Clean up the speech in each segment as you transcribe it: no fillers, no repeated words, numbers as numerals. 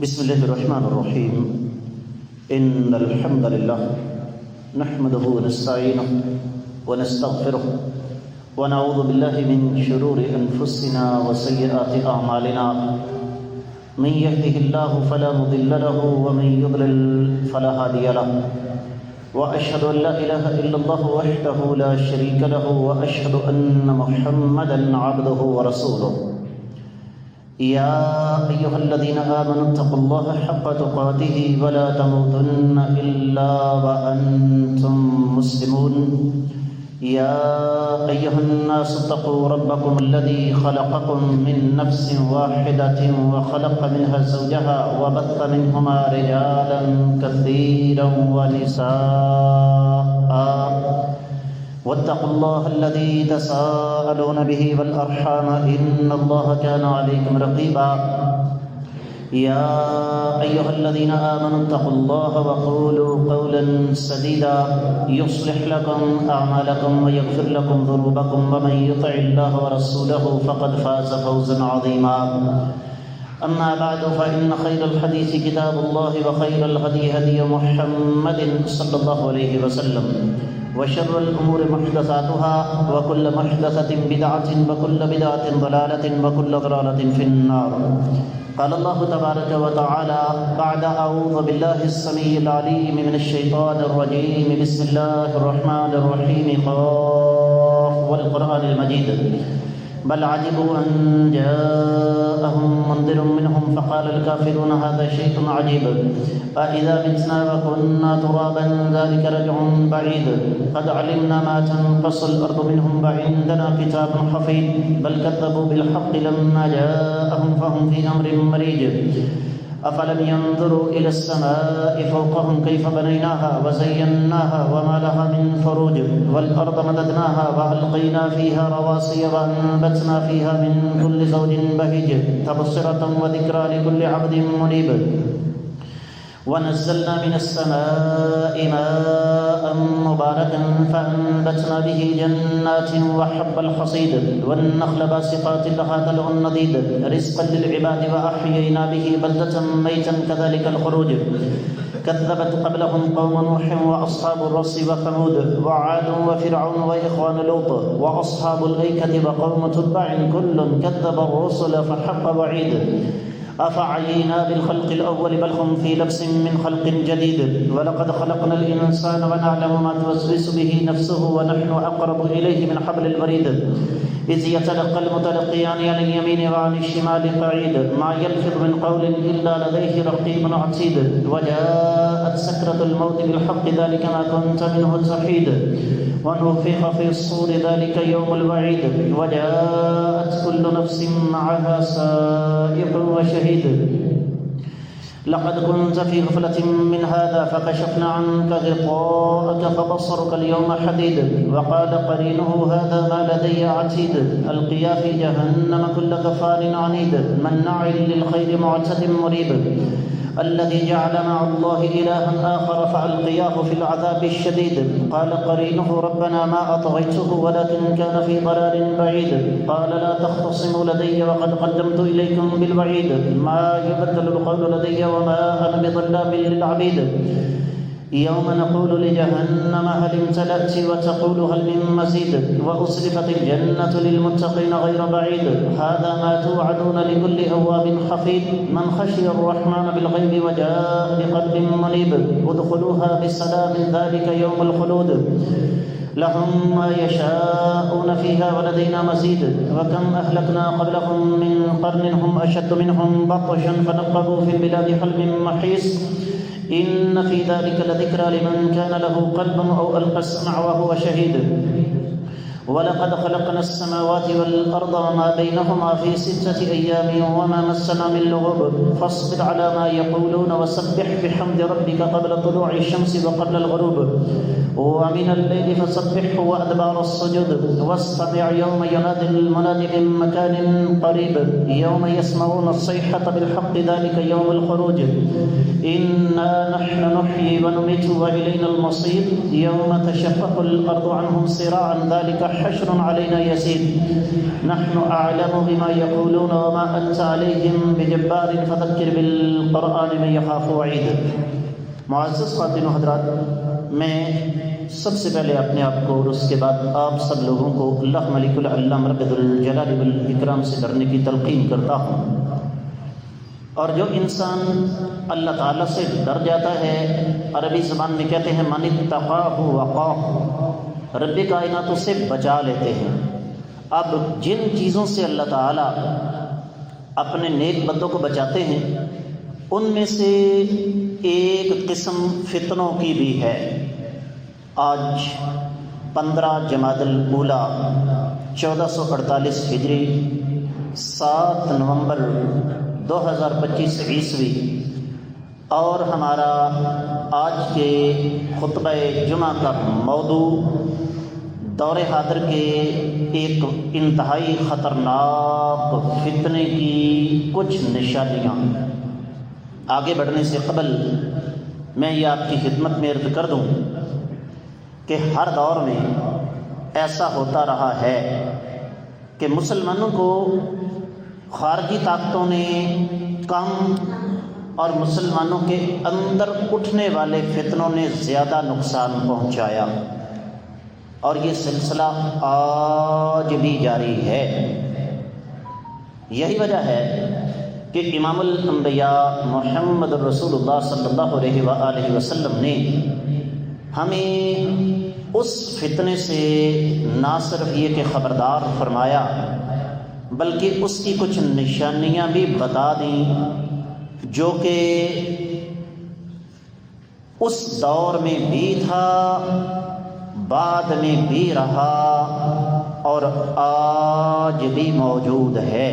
بسم الله الرحمن الرحيم إن الحمد لله نحمده ونستعينه ونستغفره ونعوذ بالله من شرور أنفسنا وسيئات أعمالنا من يهده الله فلا مضل له ومن يضلل فلا هادي له وأشهد أن لا إله إلا الله وحده لا شريك له وأشهد أن محمدا عبده ورسوله يا أيها الذين آمنوا اتقوا الله حق تقاته ولا تموتن إلا وأنتم مسلمون يا أيها الناس اتقوا ربكم الذي خلقكم من نفس واحدة وخلق منها زوجها وبث منهما رجالا كثيرا ونساء واتقوا الله الذي تساءلون به والأرحام إن الله كان عليكم رقيبا يا أيها الذين آمنوا اتقوا الله وقولوا قولا سديدا يصلح لكم أعمالكم ويغفر لكم ذنوبكم ومن يطع الله ورسوله فقد فاز فوزا عظيما أما بعد فإن خير الحديث كتاب الله وخير الهدي هدي محمد صلى الله عليه وسلم وشر الأمور محدثاتها وكل محدثة بدعة وكل بدعة ضلالة وكل ضلالة في النار. قال الله تبارك وتعالى بعد أعوذ بالله السميع العليم من الشيطان الرجيم بسم الله الرحمن الرحيم قاف والقرآن المجيد بل عجبوا أن جاءهم منذر منهم فقال الكافرون هذا شيء عجيب أإذا متنا وكنا ترابا ذلك رجع بعيد قد علمنا ما تنقص الأرض منهم وعندنا كتاب حفيظ بل كذبوا بالحق لما جاءهم فهم في أمر مريج أفلم ينظروا إلى السماء فوقهم كيف بنيناها وزيناها وما لها من فروج والأرض مددناها وألقينا فيها رواسي وأنبتنا فيها من كل زوج بهيج تبصرة وذكرى لكل عبد منيب ونزلنا من السماء ماء مباركا فأنبتنا به جنات وحب الحصيد والنخل باسقات لها طلع نضيد رزقا للعباد وأحيينا به بلدة ميتا كذلك الخروج كذبت قبلهم قوم نوح وأصحاب الرس وثمود وعاد وفرعون وإخوان لوط وأصحاب الأيكة وقوم تبع كل كذب الرسل فحق وعيد أفعينا بالخلق الأول بل هم في لبس من خلق جديد ولقد خلقنا الإنسان ونعلم ما توسوس به نفسه ونحن أقرب إليه من حبل الوريد إذ يتلقى المتلقيان عن اليمين وعن الشمال قعيد ما يلفظ من قول إلا لديه رقيب عتيد وجاءت سكرة الموت بالحق ذلك ما كنت منه تحيد ونفخ في الصور ذلك يوم الوعيد وجاءت كل نفس معها سائق وشهيد لقد كنت في غفلة من هذا فكشفنا عنك غطاءك فبصرك اليوم حديد وقال قرينه هذا ما لدي عتيد ألقيا في جهنم كل كفار عنيد مناع للخير معتد مريب الذي جعل مع الله إلها آخر فألقياه في العذاب الشديد قال قرينه ربنا ما أطغيته ولكن كان في ضلال بعيد قال لا تختصموا لدي وقد قدمت إليكم بالوعيد ما يبدل القول لدي وما أنا بظلام للعبيد يوم نقول لجهنم هل امتلأت وتقول هل من مزيد وأزلفت الجنة للمتقين غير بعيد هذا ما توعدون لكل أواب حفيظ من خشي الرحمن بالغيب وجاء بقلب منيب ادخلوها بسلام ذلك يوم الخلود لهم ما يشاءون فيها ولدينا مزيد وكم أهلكنا قبلهم من قرن هم أشد منهم بطشا فنقبوا في البلاد هل من محيص إن في ذلك لذكرى لمن كان له قلب أو ألقى السمع وهو شهيد ولقد خلقنا السماوات والأرض وما بينهما في 6 أيام وما مسنا من لغوب فاصبر على ما يقولون وسبح بحمد ربك قبل طلوع الشمس وقبل الغروب ومن الليل فسبحه وأدبار السجود واستمع يوم ينادي المنادي من مكان قريب يوم يسمعون الصيحة بالحق ذلك يوم الخروج إنا نحن نحيي ونميت وإلينا المصير يوم تشقق الأرض عنهم صراعا ذلك حشر علينا يسير نحن أعلم بما يقولون وما أنت عليهم بجبار فذكر بالقرآن من يخاف وعيد۔ معزز خواتین و حضرات، میں سب سے پہلے اپنے آپ کو اور اس کے بعد آپ سب لوگوں کو اللہ ملک العلام رب الجلال والاکرام سے ڈرنے کی تلقین کرتا ہوں۔ اور جو انسان اللہ تعالیٰ سے ڈر جاتا ہے، عربی زبان میں کہتے ہیں من اتقاہ وقاہ، رب کائنات سے بچا لیتے ہیں۔ اب جن چیزوں سے اللہ تعالیٰ اپنے نیک بندوں کو بچاتے ہیں، ان میں سے ایک قسم فتنوں کی بھی ہے۔ آج 15 جمادی الاولیٰ 1448 ہجری، 7 نومبر 2025 عیسوی، اور ہمارا آج کے خطبہ جمعہ کا موضوع دور حاضر کے ایک انتہائی خطرناک فتنے کی کچھ نشانیاں۔ آگے بڑھنے سے قبل میں یہ آپ کی خدمت میں عرض کر دوں کہ ہر دور میں ایسا ہوتا رہا ہے کہ مسلمانوں کو خارجی طاقتوں نے کم اور مسلمانوں کے اندر اٹھنے والے فتنوں نے زیادہ نقصان پہنچایا، اور یہ سلسلہ آج بھی جاری ہے۔ یہی وجہ ہے کہ امام الانبیاء محمد رسول اللہ صلی اللہ علیہ وآلہ وسلم نے ہمیں اس فتنے سے نہ صرف یہ کہ خبردار فرمایا، بلکہ اس کی کچھ نشانیاں بھی بتا دیں جو کہ اس دور میں بھی تھا، بعد میں بھی رہا، اور آج بھی موجود ہے۔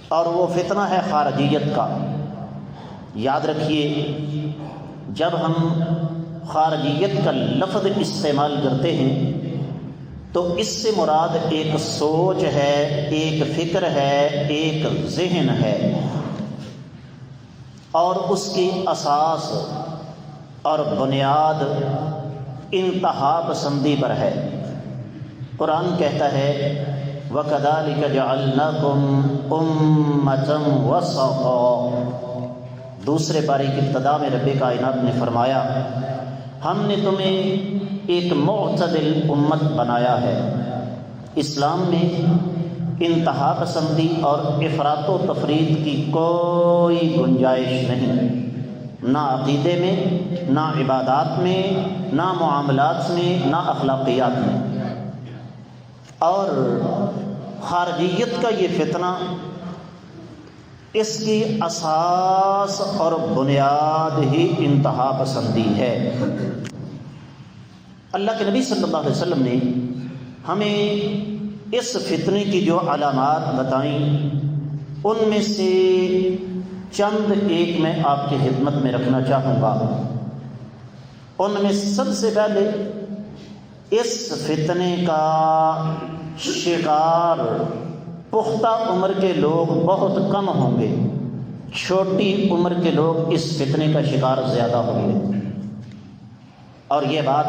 اور وہ فتنہ ہے خارجیت کا۔ یاد رکھیے، جب ہم خارجیت کا لفظ استعمال کرتے ہیں تو اس سے مراد ایک سوچ ہے، ایک فکر ہے، ایک ذہن ہے، اور اس کی اساس اور بنیاد انتہا پسندی پر ہے۔ قرآن کہتا ہے وَكَذَلِكَ جَعَلْنَاكُمْ أُمَّةً وَسَطًا۔ دوسرے پارے کی ابتدا میں رب کائنات نے فرمایا ہم نے تمہیں ایک معتدل امت بنایا ہے۔ اسلام میں انتہا پسندی اور افراط و تفریط کی کوئی گنجائش نہیں، نہ عقیدے میں، نہ عبادات میں، نہ معاملات میں، نہ اخلاقیات میں۔ اور خارجیت کا یہ فتنہ، اس کی اساس اور بنیاد ہی انتہا پسندی ہے۔ اللہ کے نبی صلی اللہ علیہ وسلم نے ہمیں اس فتنے کی جو علامات بتائیں، ان میں سے چند ایک میں آپ کی خدمت میں رکھنا چاہوں گا۔ ان میں سب سے پہلے اس فتنے کا شکار پختہ عمر کے لوگ بہت کم ہوں گے، چھوٹی عمر کے لوگ اس فتنے کا شکار زیادہ ہوں گے۔ اور یہ بات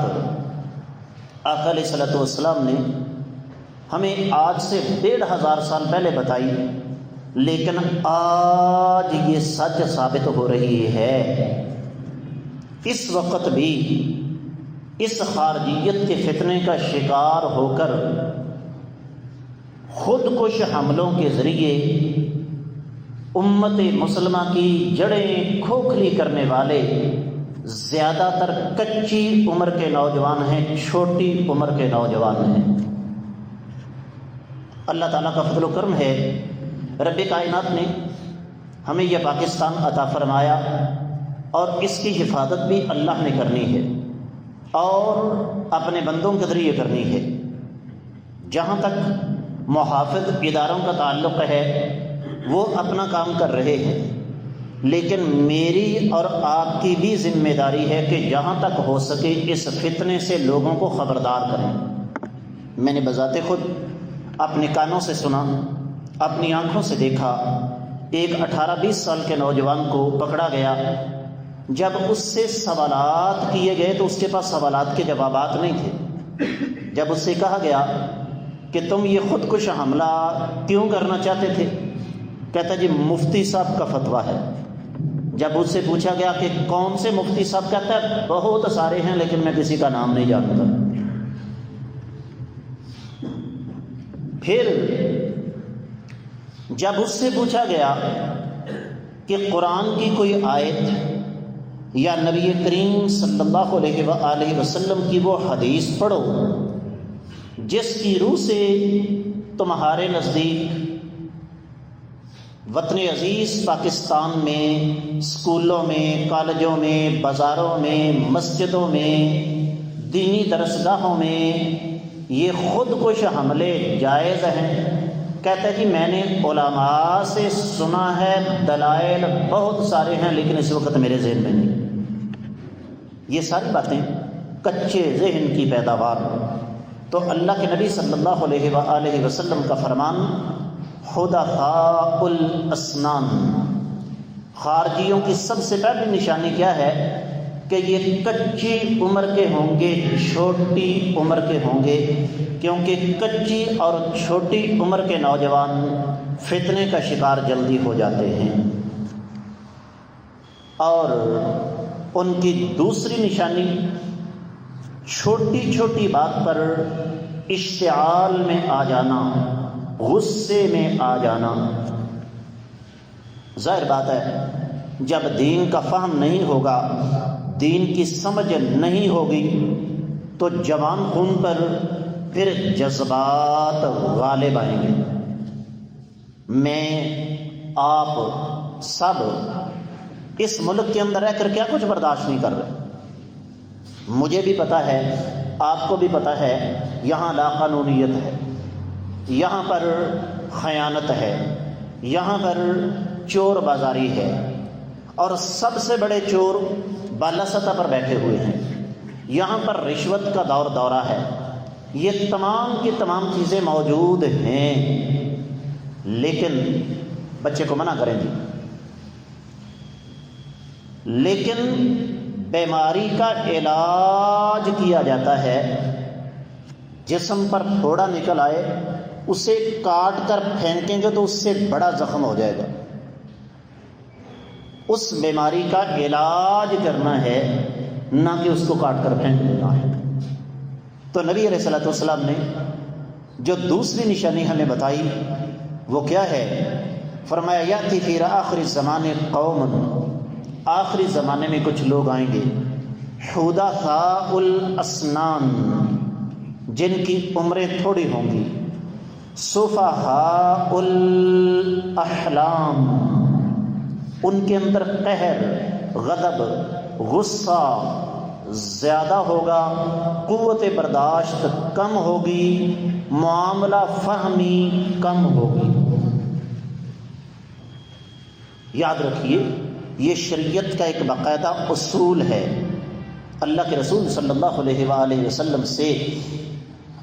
آقا علیہ الصلوۃ والسلام نے ہمیں آج سے 1500 سال پہلے بتائی، لیکن آج یہ سچ ثابت ہو رہی ہے۔ اس وقت بھی اس خارجیت کے فتنے کا شکار ہو کر خود کش حملوں کے ذریعے امت مسلمہ کی جڑیں کھوکھلی کرنے والے زیادہ تر کچی عمر کے نوجوان ہیں، چھوٹی عمر کے نوجوان ہیں۔ اللہ تعالیٰ کا فضل و کرم ہے، رب کائنات نے ہمیں یہ پاکستان عطا فرمایا، اور اس کی حفاظت بھی اللہ نے کرنی ہے اور اپنے بندوں کے ذریعے کرنی ہے۔ جہاں تک محافظ اداروں کا تعلق ہے وہ اپنا کام کر رہے ہیں، لیکن میری اور آپ کی بھی ذمہ داری ہے کہ جہاں تک ہو سکے اس فتنے سے لوگوں کو خبردار کریں۔ میں نے بذات خود اپنے کانوں سے سنا، اپنی آنکھوں سے دیکھا، ایک 18-20 سال کے نوجوان کو پکڑا گیا۔ جب اس سے سوالات کیے گئے تو اس کے پاس سوالات کے جوابات نہیں تھے۔ جب اس سے کہا گیا کہ تم یہ خودکش حملہ کیوں کرنا چاہتے تھے، کہتا جی مفتی صاحب کا فتویٰ ہے۔ جب اس سے پوچھا گیا کہ کون سے مفتی صاحب، کہتا ہے بہت سارے ہیں لیکن میں کسی کا نام نہیں جانتا۔ پھر جب اس سے پوچھا گیا کہ قرآن کی کوئی آیت یا نبی کریم صلی اللہ علیہ وآلہ وسلم کی وہ حدیث پڑھو جس کی روح سے تمہارے نزدیک وطن عزیز پاکستان میں اسکولوں میں، کالجوں میں، بازاروں میں، مسجدوں میں، دینی درسگاہوں میں یہ خودکش حملے جائز ہیں، کہتا ہے کہ میں نے علماء سے سنا ہے، دلائل بہت سارے ہیں لیکن اس وقت میرے ذہن میں نہیں۔ یہ ساری باتیں کچے ذہن کی پیداوار۔ تو اللہ کے نبی صلی اللہ علیہ وآلہ وسلم کا فرمان حدثاء الاسنان، خارجیوں کی سب سے پہلی نشانی کیا ہے کہ یہ کچی عمر کے ہوں گے، چھوٹی عمر کے ہوں گے، کیونکہ کچی اور چھوٹی عمر کے نوجوان فتنے کا شکار جلدی ہو جاتے ہیں۔ اور ان کی دوسری نشانی چھوٹی چھوٹی بات پر اشتعال میں آ جانا، غصے میں آ جانا۔ ظاہر بات ہے جب دین کا فہم نہیں ہوگا، دین کی سمجھ نہیں ہوگی تو جوان خون پر پھر جذبات غالب آئیں گے۔ میں آپ سب اس ملک کے اندر رہ کر کیا کچھ برداشت نہیں کر رہے، مجھے بھی پتہ ہے، آپ کو بھی پتہ ہے، یہاں لا قانونیت ہے، یہاں پر خیانت ہے، یہاں پر چور بازاری ہے، اور سب سے بڑے چور بالا سطح پر بیٹھے ہوئے ہیں، یہاں پر رشوت کا دورہ ہے، یہ تمام کی تمام چیزیں موجود ہیں، لیکن بچے کو منع کریں گے، لیکن بیماری کا علاج کیا جاتا ہے، جسم پر پھوڑا نکل آئے اسے کاٹ کر پھینکیں گے تو اس سے بڑا زخم ہو جائے گا، اس بیماری کا علاج کرنا ہے، نہ کہ اس کو کاٹ کر پھینک دینا ہے۔ تو نبی علیہ الصلوۃ والسلام نے جو دوسری نشانی ہمیں بتائی وہ کیا ہے؟ فرمایا یاتی فی آخر الزمان قوم، آخری زمانے میں کچھ لوگ آئیں گے، حدثاء الاسنان، جن کی عمریں تھوڑی ہوں گی، سفہاء الاحلام، ان کے اندر قہر، غضب، غصہ زیادہ ہوگا، قوت برداشت کم ہوگی، معاملہ فہمی کم ہوگی۔ یاد رکھیے یہ شریعت کا ایک باقاعدہ اصول ہے۔ اللہ کے رسول صلی اللہ علیہ وآلہ وسلم سے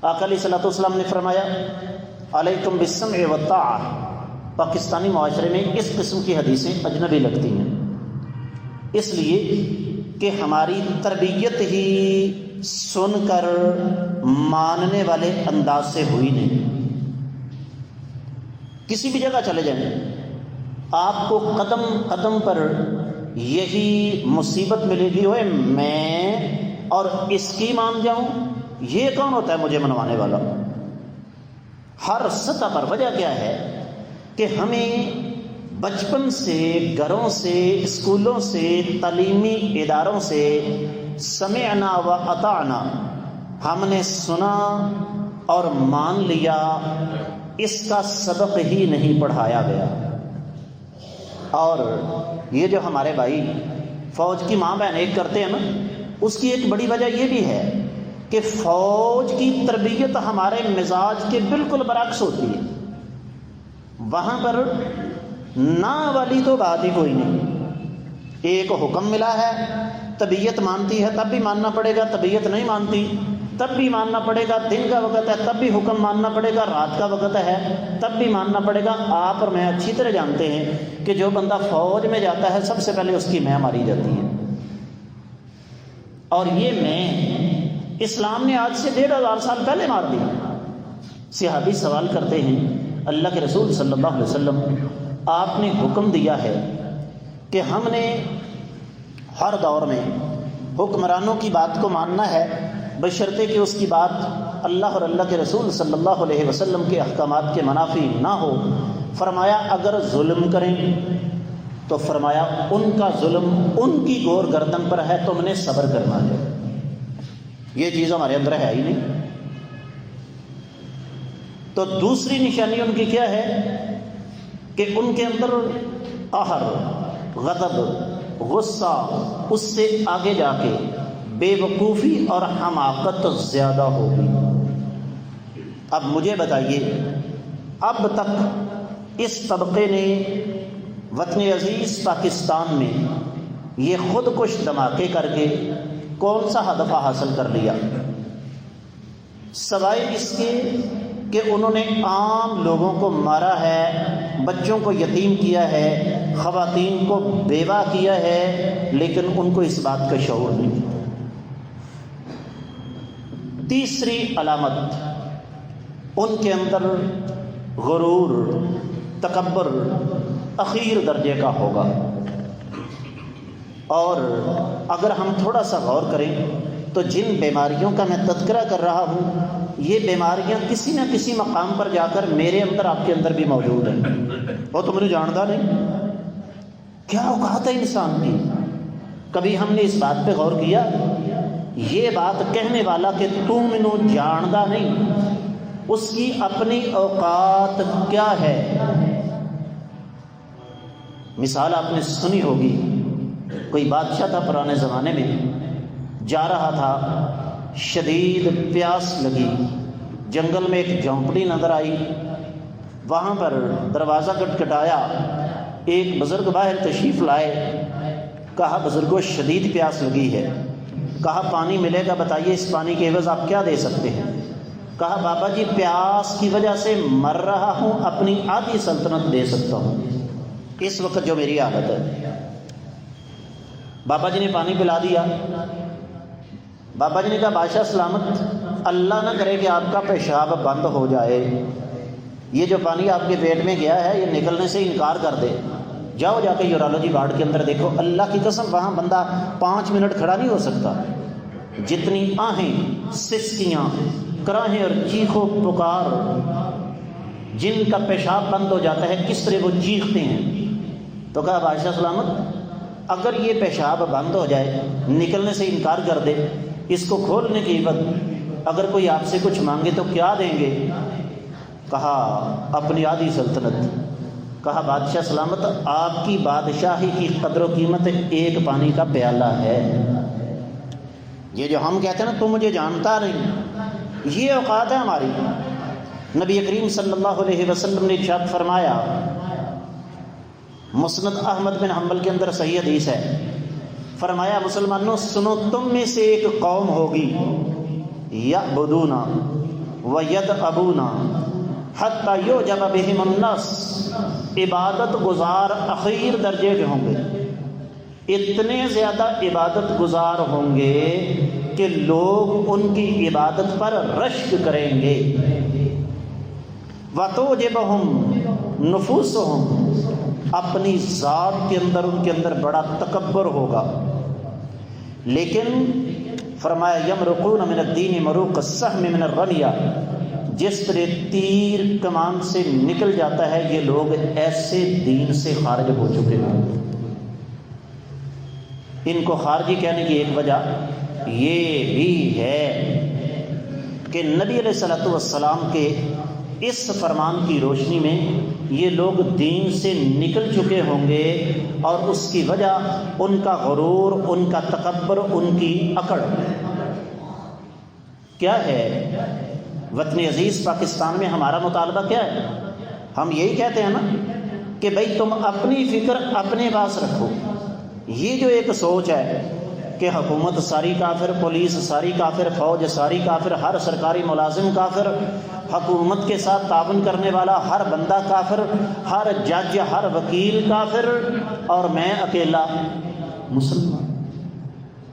آقا علیہ الصلوۃ والسلام نے فرمایا علیکم بالسمع والطاعہ۔ پاکستانی معاشرے میں اس قسم کی حدیثیں اجنبی لگتی ہیں، اس لیے کہ ہماری تربیت ہی سن کر ماننے والے انداز سے ہوئی نہیں۔ کسی بھی جگہ چلے جائیں آپ کو قدم قدم پر یہی مصیبت ملے گی، اوے میں اور اس کی مان جاؤں، یہ کون ہوتا ہے مجھے منوانے والا؟ ہر سطح پر وجہ کیا ہے کہ ہمیں بچپن سے، گھروں سے، اسکولوں سے، تعلیمی اداروں سے سمعنا و اطعنا، ہم نے سنا اور مان لیا، اس کا سبق ہی نہیں پڑھایا گیا۔ اور یہ جو ہمارے بھائی فوج کی ماں بہن ایک کرتے ہیں نا، اس کی ایک بڑی وجہ یہ بھی ہے کہ فوج کی تربیت ہمارے مزاج کے بالکل برعکس ہوتی ہے۔ وہاں پر نہ والی تو بات ہی کوئی نہیں، ایک حکم ملا ہے، طبیعت مانتی ہے تب بھی ماننا پڑے گا، طبیعت نہیں مانتی تب بھی ماننا پڑے گا، دن کا وقت ہے تب بھی حکم ماننا پڑے گا، رات کا وقت ہے تب بھی ماننا پڑے گا۔ آپ اور میں اچھی طرح جانتے ہیں کہ جو بندہ فوج میں جاتا ہے سب سے پہلے اس کی میں ماری جاتی ہے، اور یہ میں اسلام نے آج سے 1500 سال پہلے مار دیا۔ صحابی سوال کرتے ہیں اللہ کے رسول صلی اللہ علیہ وسلم آپ نے حکم دیا ہے کہ ہم نے ہر دور میں حکمرانوں کی بات کو ماننا ہے بشرطے کہ اس کی بات اللہ اور اللہ کے رسول صلی اللہ علیہ وسلم کے احکامات کے منافی نہ ہو۔ فرمایا اگر ظلم کریں تو فرمایا ان کا ظلم ان کی گور گردن پر ہے، تم نے صبر کرنا ہے۔ یہ چیز ہمارے اندر ہے ہی نہیں۔ تو دوسری نشانی ان کی کیا ہے کہ ان کے اندر قہر، غضب، غصہ، اس سے آگے جا کے بے وقوفی اور حماقت زیادہ ہوگی۔ اب مجھے بتائیے، اب تک اس طبقے نے وطن عزیز پاکستان میں یہ خود کش دھماکے کر کے کون سا ہدف حاصل کر لیا، سوائے اس کے کہ انہوں نے عام لوگوں کو مارا ہے، بچوں کو یتیم کیا ہے، خواتین کو بیوہ کیا ہے، لیکن ان کو اس بات کا شعور نہیں۔ تیسری علامت ان کے اندر غرور، تکبر اخیر درجے کا ہوگا۔ اور اگر ہم تھوڑا سا غور کریں تو جن بیماریوں کا میں تذکرہ کر رہا ہوں، یہ بیماریاں کسی نہ کسی مقام پر جا کر میرے اندر، آپ کے اندر بھی موجود ہیں۔ وہ تو مجھے جانتا نہیں، کیا اوقات ہے انسان کی؟ کبھی ہم نے اس بات پہ غور کیا؟ یہ بات کہنے والا کہ تو منو جاندا نہیں، اس کی اپنی اوقات کیا ہے؟ مثال آپ نے سنی ہوگی، کوئی بادشاہ تھا پرانے زمانے میں، جا رہا تھا، شدید پیاس لگی، جنگل میں ایک جھونپڑی نظر آئی، وہاں پر دروازہ کھٹکھٹایا، ایک بزرگ باہر تشریف لائے، کہا بزرگوں شدید پیاس لگی ہے، کہا پانی ملے گا، بتائیے اس پانی کے عوض آپ کیا دے سکتے ہیں؟ کہا بابا جی پیاس کی وجہ سے مر رہا ہوں، اپنی آدھی سلطنت دے سکتا ہوں اس وقت جو میری حالت ہے۔ بابا جی نے پانی پلا دیا۔ بابا جی نے کہا بادشاہ سلامت، اللہ نہ کرے کہ آپ کا پیشاب بند ہو جائے، یہ جو پانی آپ کے پیٹ میں گیا ہے یہ نکلنے سے انکار کر دے، جاؤ جا کے یورالوجی وارڈ کے اندر دیکھو، اللہ کی قسم وہاں بندہ 5 منٹ کھڑا نہیں ہو سکتا۔ جتنی آہیں، سسکیاں، کراہیں اور چیخو پکار، جن کا پیشاب بند ہو جاتا ہے کس طرح وہ چیختے ہیں۔ تو کہا بادشاہ سلامت اگر یہ پیشاب بند ہو جائے، نکلنے سے انکار کر دے، اس کو کھولنے کی عوض اگر کوئی آپ سے کچھ مانگے تو کیا دیں گے؟ کہا اپنی آدھی سلطنت۔ کہا بادشاہ سلامت آپ کی بادشاہی کی قدر و قیمت ایک پانی کا پیالہ ہے۔ یہ جو ہم کہتے ہیں نا تو مجھے جانتا نہیں، یہ اوقات ہے ہماری۔ نبی کریم صلی اللہ علیہ وسلم نے ارشاد فرمایا، مسند احمد بن حنبل کے اندر صحیح حدیث ہے، فرمایا مسلمانوں سنو، تم میں سے ایک قوم ہوگی یعبدون ویدعبون حتی یعجب بہم الناس، عبادت گزار اخیر درجے کے ہوں گے، اتنے زیادہ عبادت گزار ہوں گے کہ لوگ ان کی عبادت پر رشک کریں گے، وَتُعْجِبُهُمْ نُفُوسُهُمْ، اپنی ذات کے اندر ان کے اندر بڑا تکبر ہوگا، لیکن فرمایا یمرقون من الدین مروق السهم من الرمیہ، جس طرح تیر کمان سے نکل جاتا ہے یہ لوگ ایسے دین سے خارج ہو چکے ہیں۔ ان کو خارجی کہنے کی ایک وجہ یہ بھی ہے کہ نبی علیہ الصلوۃ والسلام کے اس فرمان کی روشنی میں یہ لوگ دین سے نکل چکے ہوں گے، اور اس کی وجہ ان کا غرور، ان کا تکبر، ان کی اکڑ کیا ہے؟ وطن عزیز پاکستان میں ہمارا مطالبہ کیا ہے؟ ہم یہی کہتے ہیں نا کہ بھئی تم اپنی فکر اپنے پاس رکھو۔ یہ جو ایک سوچ ہے کہ حکومت ساری کافر، پولیس ساری کافر، فوج ساری کافر، ہر سرکاری ملازم کافر، حکومت کے ساتھ تعاون کرنے والا ہر بندہ کافر، ہر جج، ہر وکیل کافر، اور میں اکیلا مسلمان،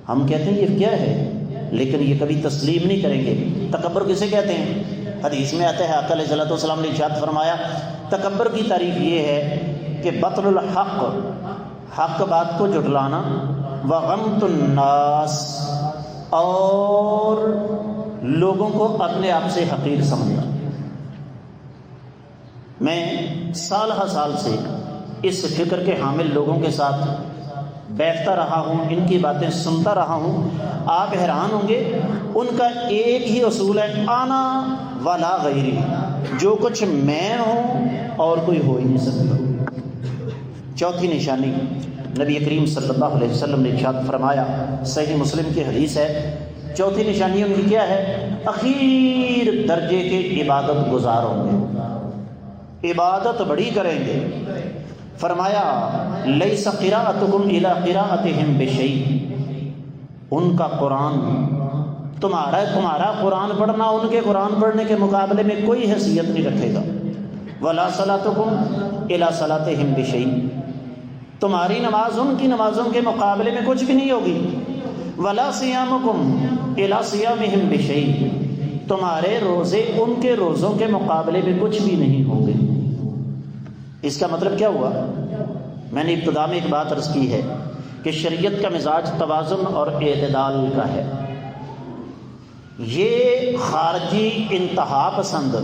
ہم کہتے ہیں یہ کیا ہے؟ لیکن یہ کبھی تسلیم نہیں کریں گے۔ تکبر کسے کہتے ہیں؟ حدیث میں آتا ہے آقا علیہ الصلوۃ والسلام نے ارشاد فرمایا تکبر کی تعریف یہ ہے کہ بطل الحق، حق بات کو جھٹلانا، وغمط الناس، اور لوگوں کو اپنے آپ سے حقیر سمجھنا۔ میں سال ہر سال سے اس فکر کے حامل لوگوں کے ساتھ بیٹھتا رہا ہوں، ان کی باتیں سنتا رہا ہوں، آپ حیران ہوں گے، ان کا ایک ہی اصول ہے آنا ولا غیری، جو کچھ میں ہوں اور کوئی ہو ہی نہیں سکتا۔ چوتھی نشانی نبی کریم صلی اللہ علیہ وسلم نے ارشاد فرمایا، صحیح مسلم کی حدیث ہے، چوتھی نشانی ان کی کیا ہے؟ اخیر درجے کے عبادت گزار ہوں گے، عبادت بڑی کریں گے۔ فرمایا لیس قراءتکم الی قراءتہم بشیء، ان کا قرآن تمہارا قرآن پڑھنا ان کے قرآن پڑھنے کے مقابلے میں کوئی حیثیت نہیں رکھے گا۔ ولا صلاتکم الی صلاتہم بشیء، تمہاری نماز ان کی نمازوں کے مقابلے میں کچھ بھی نہیں ہوگی۔ ولا صیامکم الی صیامہم بشیء، تمہارے روزے ان کے روزوں کے مقابلے میں کچھ بھی نہیں ہوں گے۔ اس کا مطلب کیا ہوا؟ میں نے ابتدا میں ایک بات عرض کی ہے کہ شریعت کا مزاج توازن اور اعتدال کا ہے۔ یہ خارجی انتہا پسند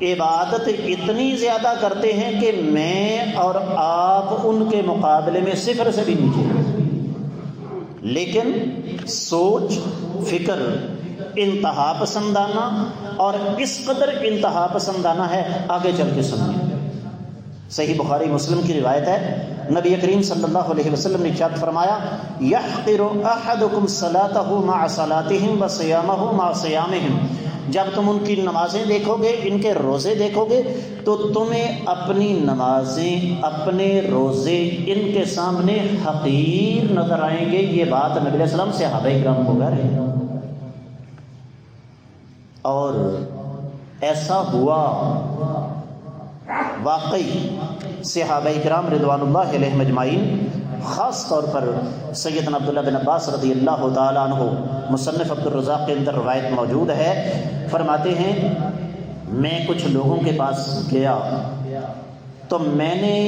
عبادت اتنی زیادہ کرتے ہیں کہ میں اور آپ ان کے مقابلے میں صفر سے بھی نیچے، لیکن سوچ فکر انتہا پسندانہ، اور اس قدر انتہا پسندانہ ہے آگے چل کے سنیے۔ صحیح بخاری مسلم کی روایت ہے، نبی کریم صلی اللہ علیہ وسلم نے ارشاد فرمایا یحقر احدکم صلاتہ مع صلاتہم وصیامہ مع صیامہم، جب تم ان کی نمازیں دیکھو گے، ان کے روزے دیکھو گے، تو تمہیں اپنی نمازیں اپنے روزے ان کے سامنے حقیر نظر آئیں گے۔ یہ بات نبی علیہ السلام صحابہ کرام کو کہہ رہے ہیں، اور ایسا ہوا۔ واقعی صحابہ کرام رضوان اللہ علیہم اجمعین، خاص طور پر سیدنا عبداللہ بن عباس رضی اللہ تعالیٰ عنہ، مصنف عبد الرزاق کے اندر روایت موجود ہے، فرماتے ہیں میں کچھ لوگوں کے پاس گیا تو میں نے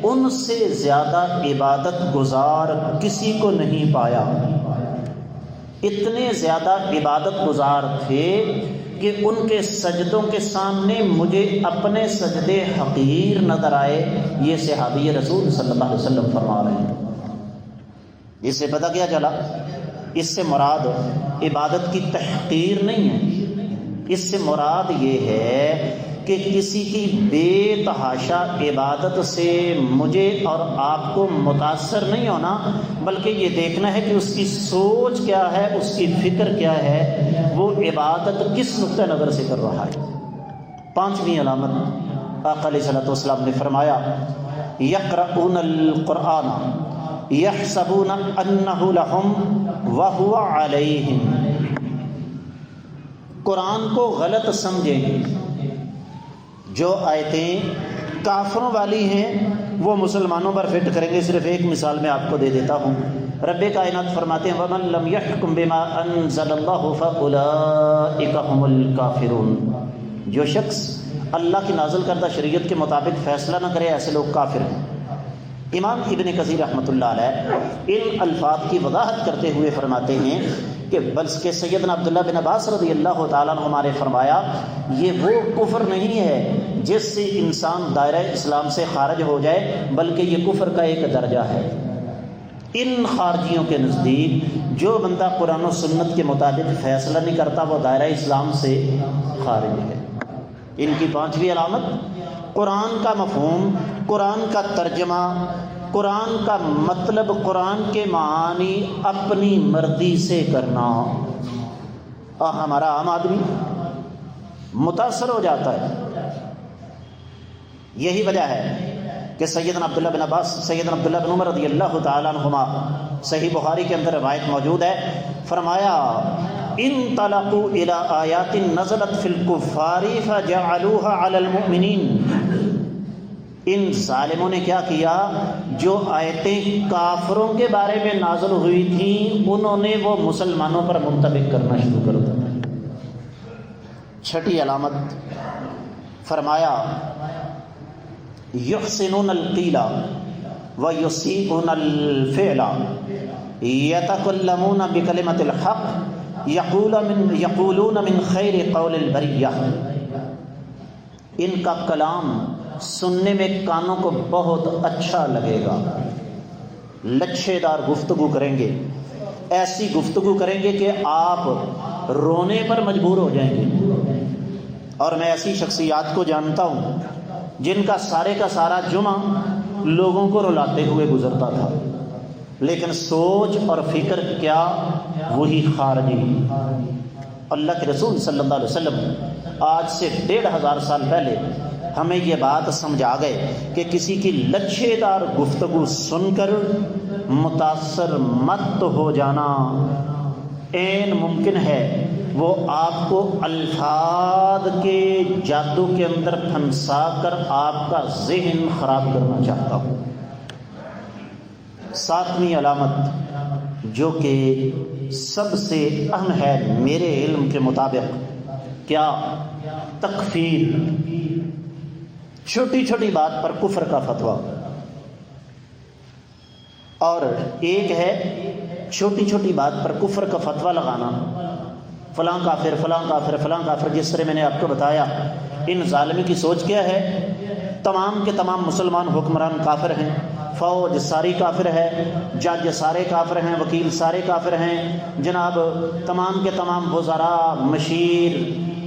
ان سے زیادہ عبادت گزار کسی کو نہیں پایا، اتنے زیادہ عبادت گزار تھے کہ ان کے سجدوں کے سامنے مجھے اپنے سجدے حقیر نظر آئے۔ یہ صحابی رسول صلی اللہ علیہ وسلم فرما رہے ہیں۔ اس سے پتہ کیا چلا؟ اس سے مراد عبادت کی تحقیر نہیں ہے، اس سے مراد یہ ہے کہ کسی کی بے تحاشا عبادت سے مجھے اور آپ کو متاثر نہیں ہونا، بلکہ یہ دیکھنا ہے کہ اس کی سوچ کیا ہے، اس کی فکر کیا ہے، وہ عبادت کس نقطہ نظر سے کر رہا ہے۔ پانچویں علامت آقا علیہ الصلوۃ والسلام نے فرمایا یقرؤون القرآن یحسبون انہ لہم وہو علیہم، قرآن کو غلط سمجھیں۔ جو آیتیں کافروں والی ہیں وہ مسلمانوں پر فٹ کریں گے۔ صرف ایک مثال میں آپ کو دے دیتا ہوں، رب کائنات فرماتے ہیں وَمَن لَّمْ يَحْكُم بِمَا أَنزَلَ اللَّهُ فَأُولَٰئِكَ هُمُ الْكَافِرُونَ، جو شخص اللہ کی نازل کردہ شریعت کے مطابق فیصلہ نہ کرے ایسے لوگ کافر ہیں۔ امام ابن کثیر رحمۃ اللہ علیہ ان الفاظ کی وضاحت کرتے ہوئے فرماتے ہیں کہ بلکہ سیدنا عبداللہ بن عباس رضی اللہ تعالیٰ عنہ نے فرمایا یہ وہ کفر نہیں ہے جس سے انسان دائرہ اسلام سے خارج ہو جائے، بلکہ یہ کفر کا ایک درجہ ہے۔ ان خارجیوں کے نزدیک جو بندہ قرآن و سنت کے مطابق فیصلہ نہیں کرتا وہ دائرہ اسلام سے خارج ہے۔ ان کی پانچویں علامت قرآن کا مفہوم، قرآن کا ترجمہ، قرآن کا مطلب، قرآن کے معانی اپنی مرضی سے کرنا۔ ہمارا عام آدمی متاثر ہو جاتا ہے۔ یہی وجہ ہے کہ سیدنا عبداللہ بن عباس، سیدنا عبداللہ بن عمر رضی اللہ تعالیٰ عنہما، صحیح بخاری کے اندر روایت موجود ہے، فرمایا انطلقوا الی آیات نزلت فی الکفار فجعلوها علی المؤمنین، ان ظالموں نے کیا کیا؟ جو آیتیں کافروں کے بارے میں نازل ہوئی تھیں انہوں نے وہ مسلمانوں پر منطبق کرنا شروع کر دیا۔ چھٹی علامت فرمایا یحسنون القیل ویسیئون الفعل یتکلمون بکلمۃ الحق یقولون من خیر قول البریہ۔ ان کا کلام سننے میں کانوں کو بہت اچھا لگے گا، لچھے دار گفتگو کریں گے، ایسی گفتگو کریں گے کہ آپ رونے پر مجبور ہو جائیں گے۔ اور میں ایسی شخصیات کو جانتا ہوں جن کا سارا جمعہ لوگوں کو رلاتے ہوئے گزرتا تھا، لیکن سوچ اور فکر کیا؟ وہی خارجی۔ اللہ کے رسول صلی اللہ علیہ وسلم آج سے 1500 سال پہلے ہمیں یہ بات سمجھا گئے کہ کسی کی لچھے دار گفتگو سن کر متاثر مت ہو جانا عین ممکن ہے، وہ آپ کو الفاظ کے جادو کے اندر پھنسا کر آپ کا ذہن خراب کرنا چاہتا ہوں۔ 7ویں علامت جو کہ سب سے اہم ہے میرے علم کے مطابق، کیا؟ تکفیر، چھوٹی چھوٹی بات پر کفر کا فتویٰ۔ اور ایک ہے چھوٹی چھوٹی بات پر کفر کا فتویٰ لگانا، فلاں کافر فلاں کافر فلاں کافر۔ جس طرح میں نے آپ کو بتایا ان ظالموں کی سوچ کیا ہے؟ تمام کے تمام مسلمان حکمران کافر ہیں، فوج ساری کافر ہے، جج سارے کافر ہیں، وکیل سارے کافر ہیں، جناب تمام کے تمام وزراء، مشیر،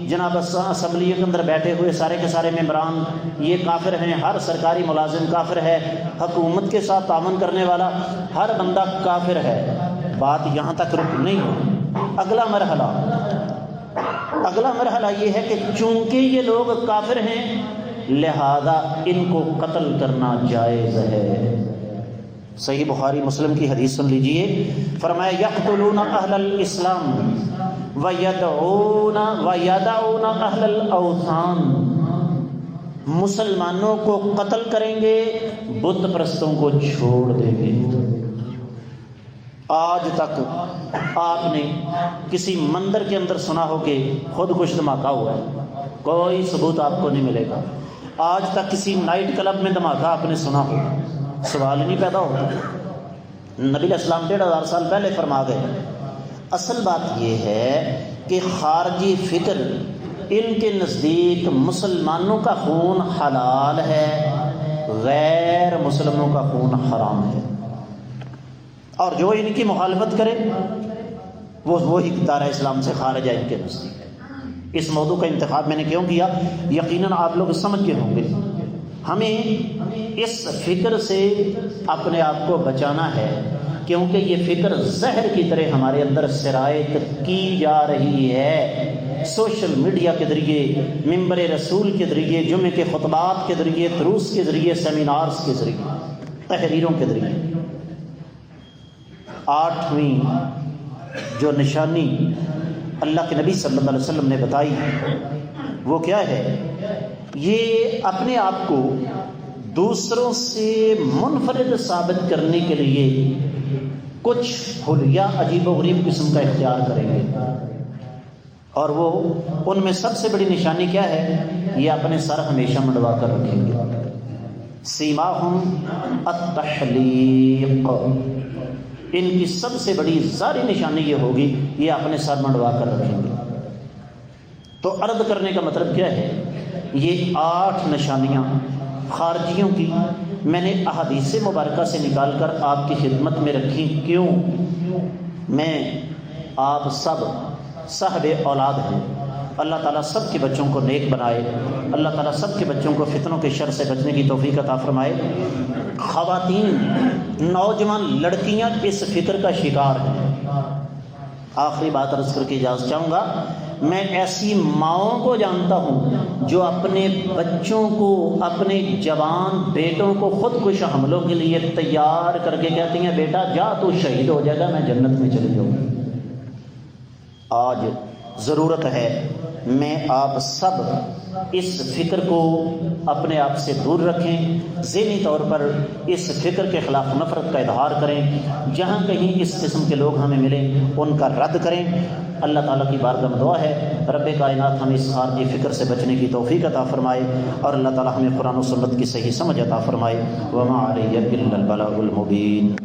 جناب اسمبلیوں کے اندر بیٹھے ہوئے سارے کے سارے ممبران یہ کافر ہیں، ہر سرکاری ملازم کافر ہے، حکومت کے ساتھ تعاون کرنے والا ہر بندہ کافر ہے۔ بات یہاں تک رک نہیں، اگلا مرحلہ یہ ہے کہ چونکہ یہ لوگ کافر ہیں لہذا ان کو قتل کرنا جائز ہے۔ صحیح بخاری مسلم کی حدیث سن لیجئے، فرمایا یقتلون اہل الاسلام ویدعون اہل الاوثان، مسلمانوں کو قتل کریں گے، بت پرستوں کو چھوڑ دیں گے۔ آج تک آپ نے کسی مندر کے اندر سنا ہو کہ خودکش دھماکہ ہوا ہے؟ کوئی ثبوت آپ کو نہیں ملے گا۔ آج تک کسی نائٹ کلب میں دھماکہ آپ نے سنا ہو؟ سوال ہی نہیں پیدا ہوتا۔ نبی علیہ السلام 1500 سال پہلے فرما گئے۔ اصل بات یہ ہے کہ خارجی فکر ان کے نزدیک مسلمانوں کا خون حلال ہے، غیر مسلموں کا خون حرام ہے، اور جو ان کی مخالفت کرے وہی دائرہ اسلام سے خارج ہے ان کے نزدیک۔ اس موضوع کا انتخاب میں نے کیوں کیا؟ یقیناً آپ لوگ سمجھ کے ہوں گے۔ ہمیں اس فکر سے اپنے آپ کو بچانا ہے، کیونکہ یہ فکر زہر کی طرح ہمارے اندر سرایت کی جا رہی ہے، سوشل میڈیا کے ذریعے، منبر رسول کے ذریعے، جمعے کے خطبات کے ذریعے، دروس کے ذریعے، سیمینارز کے ذریعے، تحریروں کے ذریعے۔ 8ویں جو نشانی اللہ کے نبی صلی اللہ علیہ وسلم نے بتائی وہ کیا ہے؟ یہ اپنے آپ کو دوسروں سے منفرد ثابت کرنے کے لیے کچھ حلیہ عجیب و غریب قسم کا اختیار کریں گے، اور وہ ان میں سب سے بڑی نشانی کیا ہے؟ یہ اپنے سر ہمیشہ منڈوا کر رکھیں گے۔ سیماہم التحلیق، ان کی سب سے بڑی ظاہری نشانی یہ ہوگی یہ اپنے سر منڈوا کر رکھیں گے۔ تو عرض کرنے کا مطلب کیا ہے؟ یہ 8 نشانیاں خارجیوں کی میں نے احادیث مبارکہ سے نکال کر آپ کی خدمت میں رکھی۔ کیوں؟ میں آپ سب صاحب اولاد ہیں، اللہ تعالیٰ سب کے بچوں کو نیک بنائے، اللہ تعالیٰ سب کے بچوں کو فتنوں کے شر سے بچنے کی توفیق عطا فرمائے۔ خواتین، نوجوان لڑکیاں اس فکر کا شکار ہیں۔ آخری بات عرض کر کے اجازت چاہوں گا، میں ایسی ماؤں کو جانتا ہوں جو اپنے بچوں کو، اپنے جوان بیٹوں کو خودکش حملوں کے لیے تیار کر کے کہتی ہیں بیٹا جا تو شہید ہو جائے گا، میں جنت میں چلی جاؤں گی۔ آج ضرورت ہے میں آپ سب اس فکر کو اپنے آپ سے دور رکھیں، ذہنی طور پر اس فکر کے خلاف نفرت کا اظہار کریں، جہاں کہیں اس قسم کے لوگ ہمیں ملیں ان کا رد کریں۔ اللہ تعالیٰ کی بارگاہ میں دعا ہے رب کائنات ہمیں اس خارجی فکر سے بچنے کی توفیق عطا فرمائے، اور اللہ تعالیٰ ہمیں قرآن و سنت کی صحیح سمجھ عطا فرمائے۔ وما علیہ الا البلاغ المبین۔